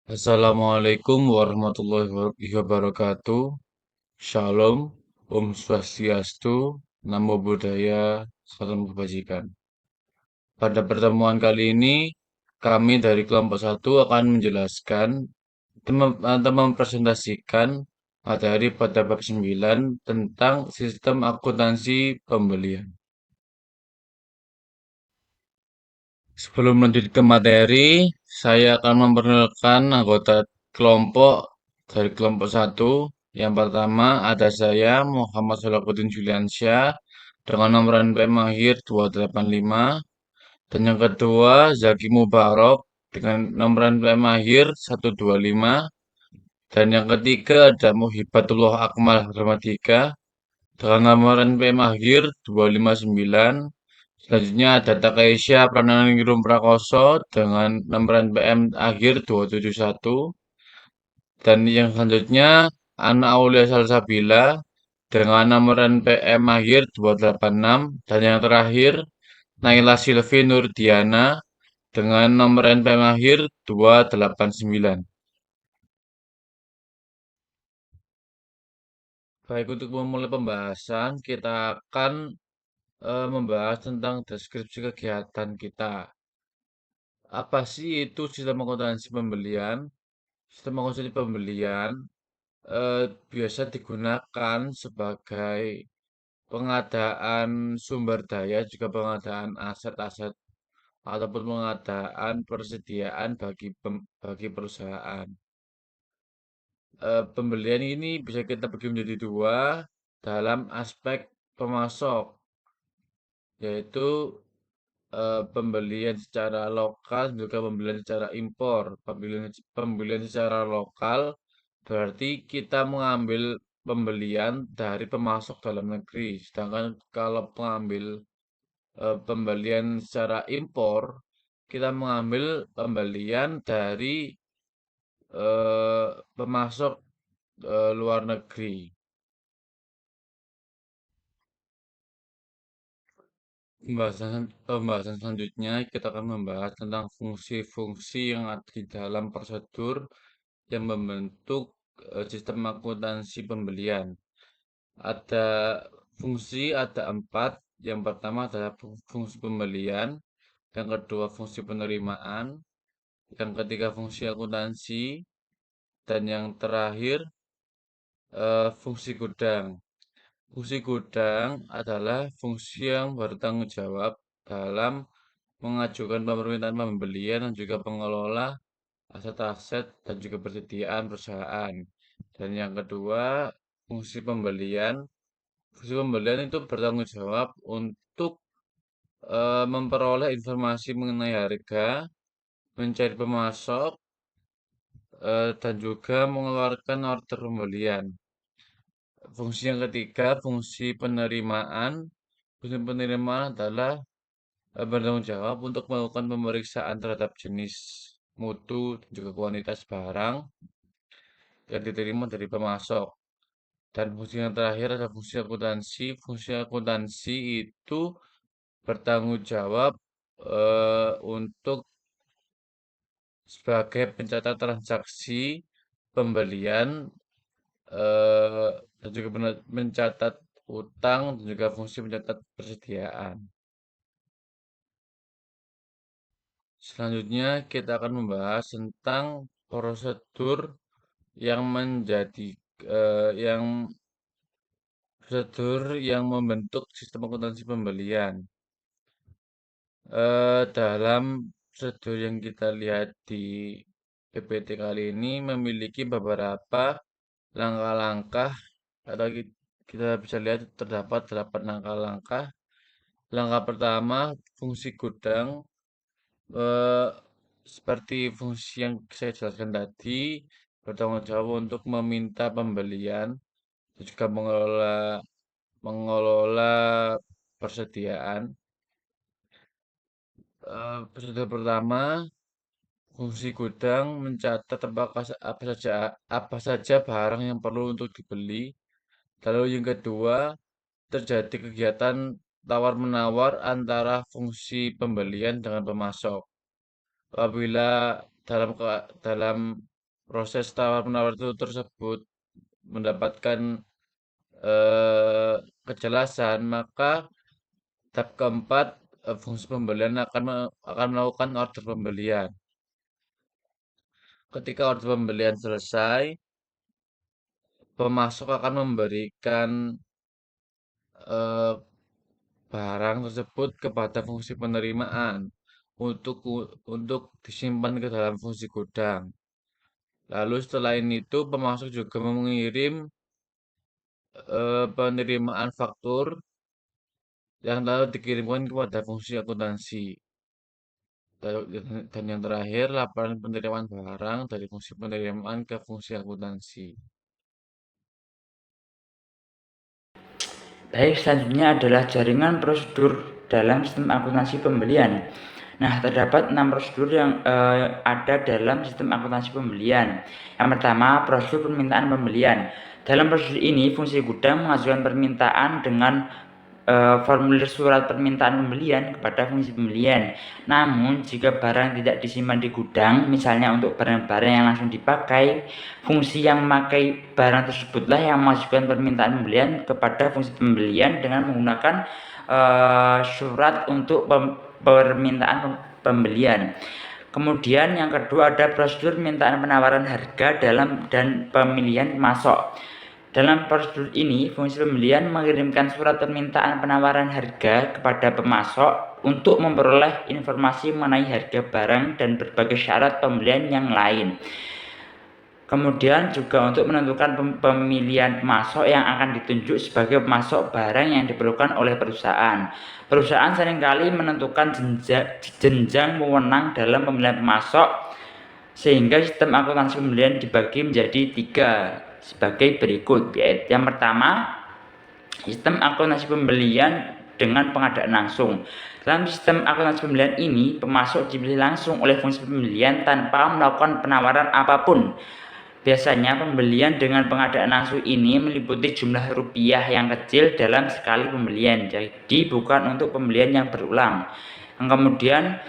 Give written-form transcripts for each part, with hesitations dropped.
Assalamualaikum warahmatullahi wabarakatuh. Shalom, Om Swastiastu, Namo Buddhaya, Salam Kebajikan. Pada pertemuan kali ini, kami dari kelompok satu akan menjelaskan atau mempresentasikan materi pada bab 9 tentang sistem akuntansi pembelian. Sebelum lanjut ke materi, saya akan memperkenalkan anggota kelompok dari kelompok satu. Yang pertama ada saya, Muhammad Solahuddin Juliansyah, dengan nomor NPM akhir 285. Dan yang kedua, Zaki Mubarok, dengan nomor NPM akhir 125. Dan yang ketiga ada Muhibatullah Akmal Rahmatika, dengan nomor NPM akhir 259. Selanjutnya ada Takesha Prananingrum Prakoso dengan nomor NPM akhir 271. Dan yang selanjutnya Ana Aulia Salsabila dengan nomor NPM akhir 286. Dan yang terakhir Naila Silvi Nurdiana dengan nomor NPM akhir 289. Baik, untuk memulai pembahasan, kita akan membahas tentang deskripsi kegiatan kita. Apa sih itu sistem akuntansi pembelian? Sistem akuntansi pembelian biasa digunakan sebagai pengadaan sumber daya, juga pengadaan aset-aset ataupun pengadaan persediaan bagi perusahaan. Pembelian ini bisa kita bagi menjadi dua dalam aspek pemasok, yaitu pembelian secara lokal juga pembelian secara impor. Pembelian secara lokal berarti kita mengambil pembelian dari pemasok dalam negeri. Sedangkan kalau pembelian secara impor, kita mengambil pembelian dari pemasok luar negeri. Pembahasan selanjutnya kita akan membahas tentang fungsi-fungsi yang ada di dalam prosedur yang membentuk sistem akuntansi pembelian. Ada ada empat. Yang pertama adalah fungsi pembelian, yang kedua fungsi penerimaan, yang ketiga fungsi akuntansi, dan yang terakhir fungsi gudang. Fungsi gudang adalah fungsi yang bertanggung jawab dalam mengajukan permintaan pembelian dan juga pengelola aset-aset dan juga persediaan perusahaan. Dan yang kedua, fungsi pembelian. Fungsi pembelian itu bertanggung jawab untuk memperoleh informasi mengenai harga, mencari pemasok, dan juga mengeluarkan order pembelian. Fungsi yang ketiga, fungsi penerimaan. Fungsi penerimaan adalah bertanggung jawab untuk melakukan pemeriksaan terhadap jenis, mutu, dan juga kuantitas barang yang diterima dari pemasok. Dan fungsi yang terakhir adalah fungsi akuntansi. Fungsi akuntansi itu bertanggung jawab untuk sebagai pencatat transaksi pembelian dan juga mencatat utang dan juga fungsi mencatat persediaan. Selanjutnya kita akan membahas tentang prosedur yang menjadi yang prosedur yang membentuk sistem akuntansi pembelian. Dalam prosedur yang kita lihat di PPT kali ini memiliki beberapa langkah-langkah atau kita bisa lihat terdapat 8 langkah-langkah. Langkah pertama, fungsi gudang. eh, Seperti fungsi yang saya jelaskan tadi, bertanggung jawab untuk meminta pembelian dan juga mengelola persediaan. Prosedur pertama, fungsi gudang mencatat apa saja barang yang perlu untuk dibeli. Lalu yang kedua, terjadi kegiatan tawar-menawar antara fungsi pembelian dengan pemasok. Apabila dalam proses tawar-menawar itu tersebut mendapatkan eh, kejelasan, maka tahap keempat, fungsi pembelian akan melakukan order pembelian. Ketika order pembelian selesai, pemasok akan memberikan eh, barang tersebut kepada fungsi penerimaan untuk disimpan ke dalam fungsi gudang. Lalu setelah itu pemasok juga mengirim penerimaan faktur yang lalu dikirimkan kepada fungsi akuntansi. Dan yang terakhir, laporan penerimaan barang dari fungsi penerimaan ke fungsi akuntansi. Baik, selanjutnya adalah jaringan prosedur dalam sistem akuntansi pembelian. Nah, terdapat 6 prosedur yang ada dalam sistem akuntansi pembelian. Yang pertama, prosedur permintaan pembelian. Dalam prosedur ini, fungsi gudang mengajukan permintaan dengan formulir surat permintaan pembelian kepada fungsi pembelian. Namun, jika barang tidak disimpan di gudang, misalnya untuk barang-barang yang langsung dipakai, fungsi yang memakai barang tersebutlah yang mengajukan permintaan pembelian kepada fungsi pembelian dengan menggunakan surat untuk permintaan pembelian. Kemudian yang kedua ada prosedur permintaan penawaran harga dan pemilihan pemasok. Dalam prosedur ini, fungsi pembelian mengirimkan surat permintaan penawaran harga kepada pemasok untuk memperoleh informasi mengenai harga barang dan berbagai syarat pembelian yang lain. Kemudian juga untuk menentukan pemilihan pemasok yang akan ditunjuk sebagai pemasok barang yang diperlukan oleh perusahaan. Perusahaan seringkali menentukan jenjang wewenang dalam pemilihan pemasok, sehingga sistem akuntansi pembelian dibagi menjadi 3 sebagai berikut, yaitu yang pertama, sistem akuntansi pembelian dengan pengadaan langsung. Dalam sistem akuntansi pembelian ini, pemasok dipilih langsung oleh fungsi pembelian tanpa melakukan penawaran apapun. Biasanya pembelian dengan pengadaan langsung ini meliputi jumlah rupiah yang kecil dalam sekali pembelian, jadi bukan untuk pembelian yang berulang. Kemudian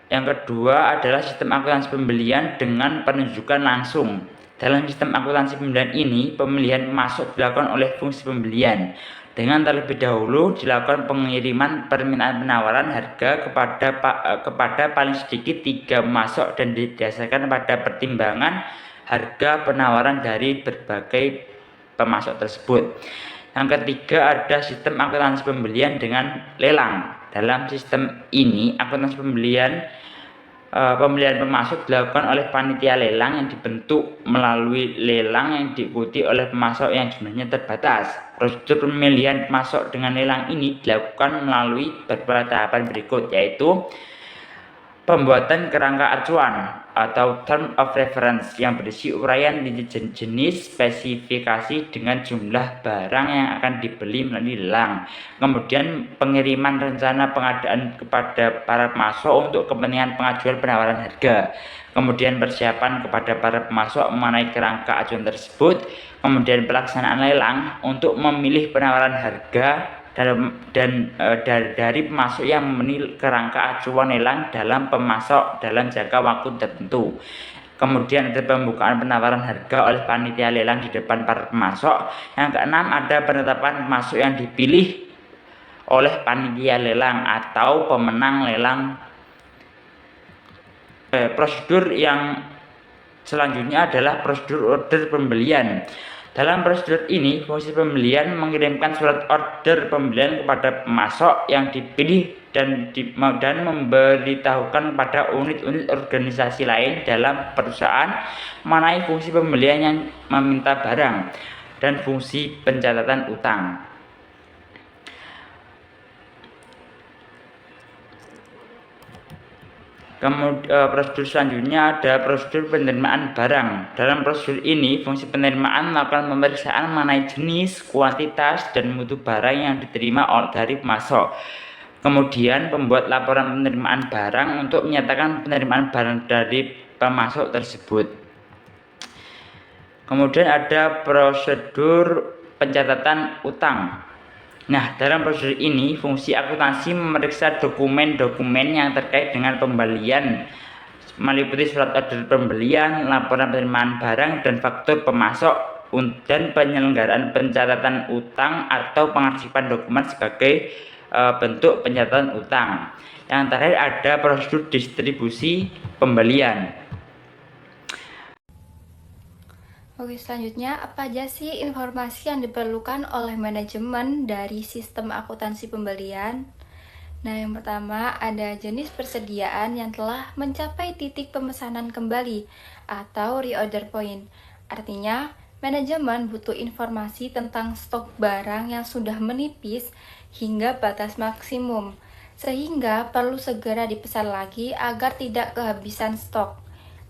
yang kedua adalah sistem akuntansi pembelian dengan penunjukan langsung. Dalam sistem akuntansi pembelian ini, pemilihan pemasok dilakukan oleh fungsi pembelian. Dengan terlebih dahulu dilakukan pengiriman permintaan penawaran harga kepada paling sedikit 3 pemasok dan didasarkan pada pertimbangan harga penawaran dari berbagai pemasok tersebut. Yang ketiga ada sistem akuntansi pembelian dengan lelang. Dalam sistem ini, akuntansi pemilihan pemasok dilakukan oleh panitia lelang yang dibentuk melalui lelang yang diikuti oleh pemasok yang jumlahnya terbatas. Prosedur pemilihan pemasok dengan lelang ini dilakukan melalui beberapa tahapan berikut, yaitu pembuatan kerangka acuan atau term of reference yang berisi uraian jenis spesifikasi dengan jumlah barang yang akan dibeli melalui lelang. Kemudian pengiriman rencana pengadaan kepada para pemasok untuk kepentingan pengajuan penawaran harga. Kemudian persiapan kepada para pemasok mengenai kerangka acuan tersebut. Kemudian pelaksanaan lelang untuk memilih penawaran harga dari pemasok yang memenuhi kerangka acuan lelang dalam pemasok dalam jangka waktu tertentu. Kemudian ada pembukaan penawaran harga oleh panitia lelang di depan para pemasok. Yang keenam ada penetapan pemasok yang dipilih oleh panitia lelang atau pemenang lelang. Prosedur yang selanjutnya adalah prosedur order pembelian. Dalam prosedur ini, fungsi pembelian mengirimkan surat order pembelian kepada pemasok yang dipilih dan memberitahukan kepada unit-unit organisasi lain dalam perusahaan mengenai fungsi pembelian yang meminta barang dan fungsi pencatatan utang. Kemudian prosedur selanjutnya ada prosedur penerimaan barang. Dalam prosedur ini, fungsi penerimaan melakukan pemeriksaan mengenai jenis, kuantitas, dan mutu barang yang diterima dari pemasok. Kemudian pembuat laporan penerimaan barang untuk menyatakan penerimaan barang dari pemasok tersebut. Kemudian ada prosedur pencatatan utang. Nah, dalam prosedur ini, fungsi akuntansi memeriksa dokumen-dokumen yang terkait dengan pembelian meliputi surat order pembelian, laporan penerimaan barang, dan faktur pemasok, dan penyelenggaraan pencatatan utang atau pengarsipan dokumen sebagai bentuk pencatatan utang. Yang terakhir ada prosedur distribusi pembelian. Oke, selanjutnya apa aja sih informasi yang diperlukan oleh manajemen dari sistem akuntansi pembelian? Nah, yang pertama ada jenis persediaan yang telah mencapai titik pemesanan kembali atau reorder point. Artinya, manajemen butuh informasi tentang stok barang yang sudah menipis hingga batas maksimum, sehingga perlu segera dipesan lagi agar tidak kehabisan stok.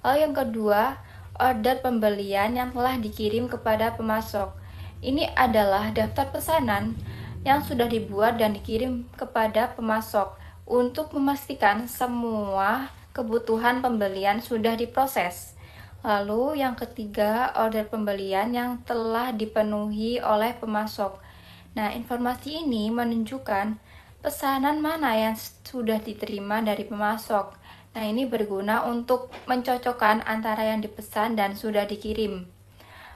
Lalu yang kedua, order pembelian yang telah dikirim kepada pemasok. Ini adalah daftar pesanan yang sudah dibuat dan dikirim kepada pemasok untuk memastikan semua kebutuhan pembelian sudah diproses. Lalu yang ketiga, order pembelian yang telah dipenuhi oleh pemasok. Nah, informasi ini menunjukkan pesanan mana yang sudah diterima dari pemasok. Nah, ini berguna untuk mencocokkan antara yang dipesan dan sudah dikirim.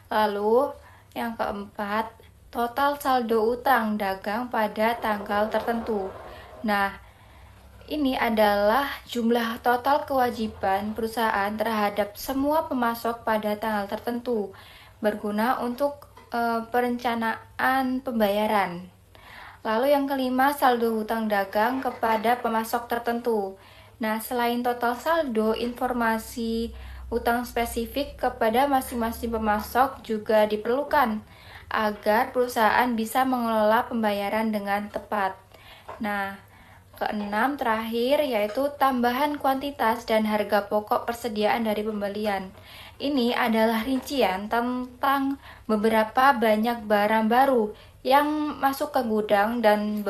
Lalu, yang keempat, total saldo utang dagang pada tanggal tertentu. Nah, ini adalah jumlah total kewajiban perusahaan terhadap semua pemasok pada tanggal tertentu, berguna untuk perencanaan pembayaran. Lalu yang kelima, saldo hutang dagang kepada pemasok tertentu. Nah, selain total saldo, informasi utang spesifik kepada masing-masing pemasok juga diperlukan agar perusahaan bisa mengelola pembayaran dengan tepat. Nah, keenam terakhir yaitu tambahan kuantitas dan harga pokok persediaan dari pembelian. Ini adalah rincian tentang beberapa banyak barang baru yang masuk ke gudang dan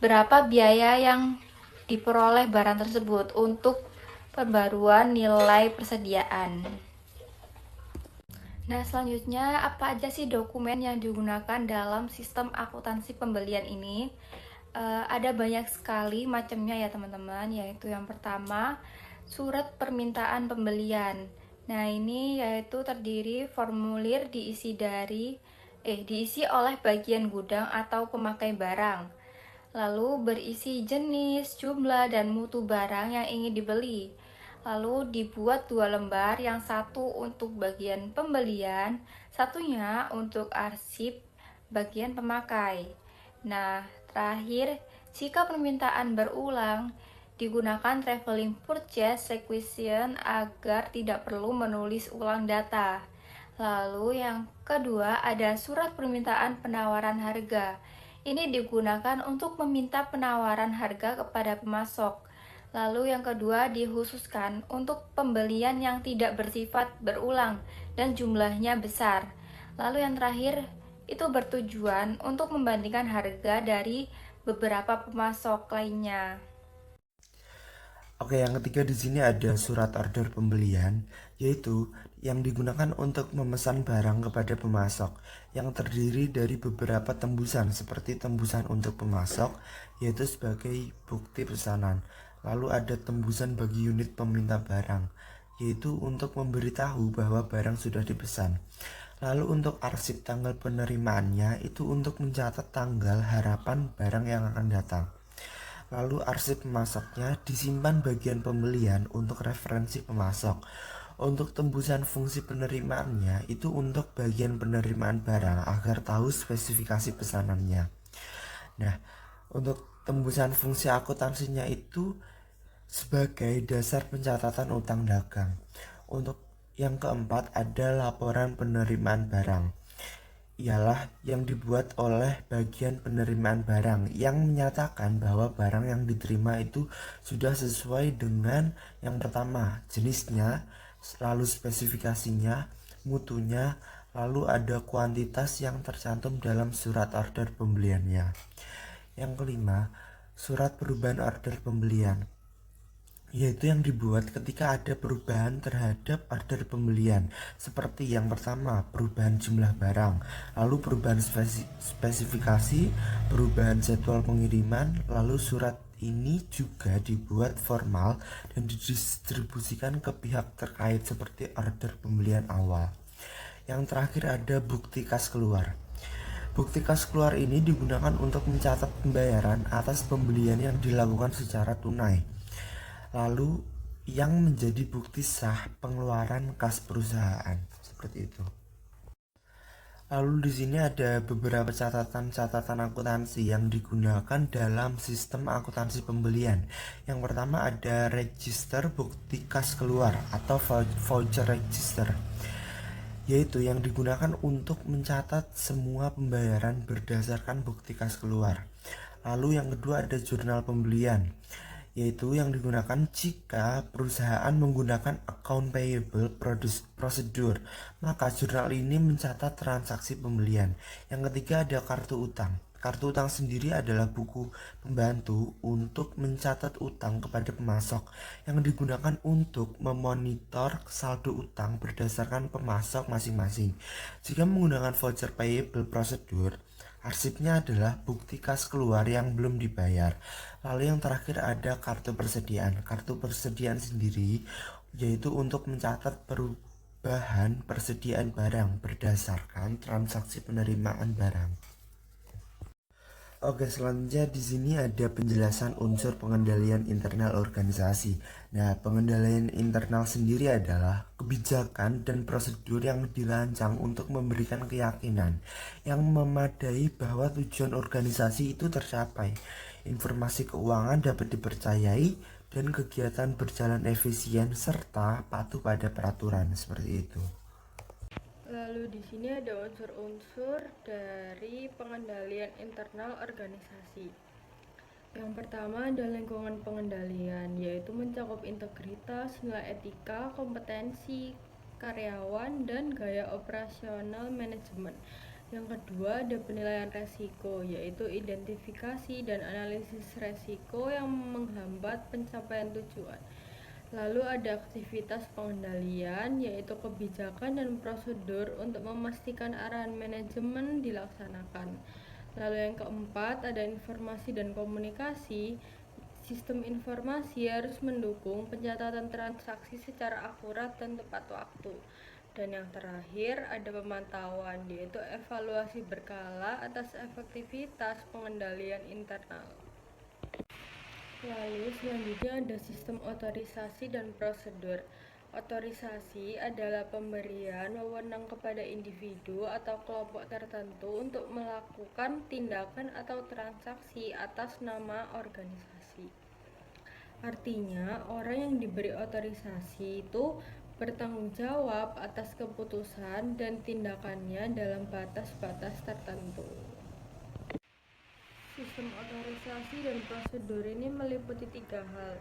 berapa biaya yang diperoleh barang tersebut untuk pembaruan nilai persediaan. Nah, selanjutnya apa aja sih dokumen yang digunakan dalam sistem akuntansi pembelian ini? Ada banyak sekali macamnya ya teman-teman, yaitu yang pertama surat permintaan pembelian. Nah, ini yaitu terdiri formulir diisi oleh bagian gudang atau pemakai barang. Lalu berisi jenis, jumlah, dan mutu barang yang ingin dibeli. Lalu dibuat 2 lembar, yang satu untuk bagian pembelian, satunya untuk arsip bagian pemakai. Nah, terakhir, jika permintaan berulang, digunakan traveling purchase requisition agar tidak perlu menulis ulang data. Lalu yang kedua ada surat permintaan penawaran harga. Ini digunakan untuk meminta penawaran harga kepada pemasok. Lalu yang kedua dikhususkan untuk pembelian yang tidak bersifat berulang dan jumlahnya besar. Lalu yang terakhir itu bertujuan untuk membandingkan harga dari beberapa pemasok lainnya. Oke, yang ketiga di sini ada surat order pembelian, yaitu yang digunakan untuk memesan barang kepada pemasok, yang terdiri dari beberapa tembusan seperti tembusan untuk pemasok, yaitu sebagai bukti pesanan. Lalu ada tembusan bagi unit peminta barang, yaitu untuk memberitahu bahwa barang sudah dipesan. Lalu untuk arsip tanggal penerimaannya itu untuk mencatat tanggal harapan barang yang akan datang. Lalu arsip pemasoknya disimpan bagian pembelian untuk referensi pemasok. Untuk tembusan fungsi penerimaannya itu untuk bagian penerimaan barang agar tahu spesifikasi pesanannya. Nah, untuk tembusan fungsi akuntansinya itu sebagai dasar pencatatan utang dagang. Untuk yang keempat ada laporan penerimaan barang, ialah yang dibuat oleh bagian penerimaan barang yang menyatakan bahwa barang yang diterima itu sudah sesuai dengan yang pertama, jenisnya, lalu spesifikasinya, mutunya, lalu ada kuantitas yang tercantum dalam surat order pembeliannya. Yang kelima, surat perubahan order pembelian, yaitu yang dibuat ketika ada perubahan terhadap order pembelian, seperti yang pertama perubahan jumlah barang, lalu perubahan spesifikasi, perubahan jadwal pengiriman, lalu surat ini juga dibuat formal dan didistribusikan ke pihak terkait seperti order pembelian awal. Yang terakhir ada bukti kas keluar. Bukti kas keluar ini digunakan untuk mencatat pembayaran atas pembelian yang dilakukan secara tunai, lalu yang menjadi bukti sah pengeluaran kas perusahaan. Seperti itu. Lalu di sini ada beberapa catatan-catatan akuntansi yang digunakan dalam sistem akuntansi pembelian. Yang pertama ada register bukti kas keluar atau voucher register, yaitu yang digunakan untuk mencatat semua pembayaran berdasarkan bukti kas keluar. Lalu yang kedua ada jurnal pembelian, yaitu yang digunakan jika perusahaan menggunakan account payable procedure, maka jurnal ini mencatat transaksi pembelian. Yang ketiga ada kartu utang. Kartu utang sendiri adalah buku pembantu untuk mencatat utang kepada pemasok yang digunakan untuk memonitor saldo utang berdasarkan pemasok masing-masing. Jika menggunakan voucher payable procedure, arsipnya adalah bukti kas keluar yang belum dibayar. Lalu yang terakhir ada kartu persediaan. Kartu persediaan sendiri yaitu untuk mencatat perubahan persediaan barang berdasarkan transaksi penerimaan barang. Oke, selanjutnya di sini ada penjelasan unsur pengendalian internal organisasi. Nah, pengendalian internal sendiri adalah kebijakan dan prosedur yang dirancang untuk memberikan keyakinan yang memadai bahwa tujuan organisasi itu tercapai, informasi keuangan dapat dipercayai, dan kegiatan berjalan efisien serta patuh pada peraturan. Seperti itu. Lalu di sini ada unsur-unsur dari pengendalian internal organisasi. Yang pertama ada lingkungan pengendalian, yaitu mencakup integritas, nilai etika, kompetensi karyawan, dan gaya operasional manajemen. Yang kedua ada penilaian resiko, yaitu identifikasi dan analisis resiko yang menghambat pencapaian tujuan. Lalu ada aktivitas pengendalian, yaitu kebijakan dan prosedur untuk memastikan arahan manajemen dilaksanakan. Lalu yang keempat ada informasi dan komunikasi. Sistem informasi harus mendukung pencatatan transaksi secara akurat dan tepat waktu. Dan yang terakhir ada pemantauan, yaitu evaluasi berkala atas efektivitas pengendalian internal. Lalu selanjutnya ada sistem otorisasi dan prosedur. Otorisasi adalah pemberian wewenang kepada individu atau kelompok tertentu untuk melakukan tindakan atau transaksi atas nama organisasi. Artinya, orang yang diberi otorisasi itu bertanggung jawab atas keputusan dan tindakannya dalam batas-batas tertentu. Sistem otorisasi dan prosedur ini meliputi 3 hal.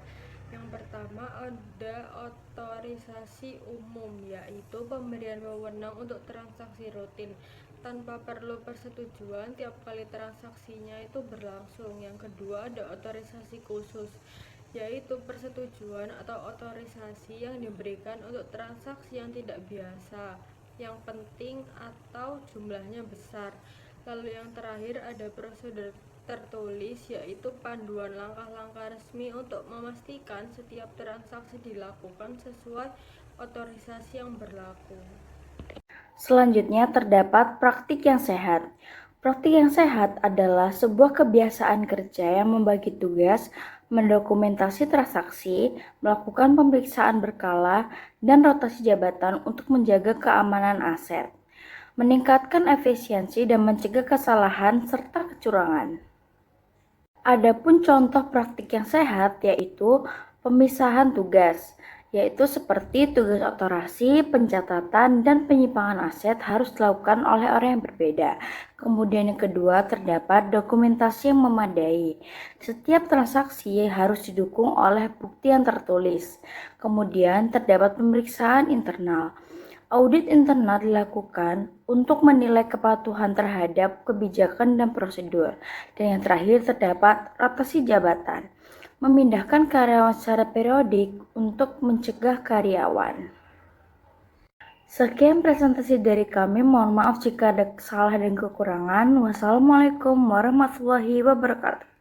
Yang pertama ada otorisasi umum, yaitu pemberian wewenang untuk transaksi rutin tanpa perlu persetujuan tiap kali transaksinya itu berlangsung. Yang kedua ada otorisasi khusus, yaitu persetujuan atau otorisasi yang diberikan untuk transaksi yang tidak biasa, yang penting atau jumlahnya besar. Lalu yang terakhir ada prosedur tertulis, yaitu panduan langkah-langkah resmi untuk memastikan setiap transaksi dilakukan sesuai otorisasi yang berlaku. Selanjutnya terdapat praktik yang sehat. Praktik yang sehat adalah sebuah kebiasaan kerja yang membagi tugas, mendokumentasi transaksi, melakukan pemeriksaan berkala, dan rotasi jabatan untuk menjaga keamanan aset, meningkatkan efisiensi dan mencegah kesalahan serta kecurangan. Adapun contoh praktik yang sehat yaitu pemisahan tugas, yaitu seperti tugas otorasi, pencatatan, dan penyimpangan aset harus dilakukan oleh orang yang berbeda. Kemudian yang kedua terdapat dokumentasi yang memadai. Setiap transaksi harus didukung oleh bukti yang tertulis. Kemudian terdapat pemeriksaan internal. Audit internal dilakukan untuk menilai kepatuhan terhadap kebijakan dan prosedur. Dan yang terakhir terdapat rotasi jabatan, memindahkan karyawan secara periodik untuk mencegah karyawan. Sekian presentasi dari kami, mohon maaf jika ada salah dan kekurangan. Wassalamualaikum warahmatullahi wabarakatuh.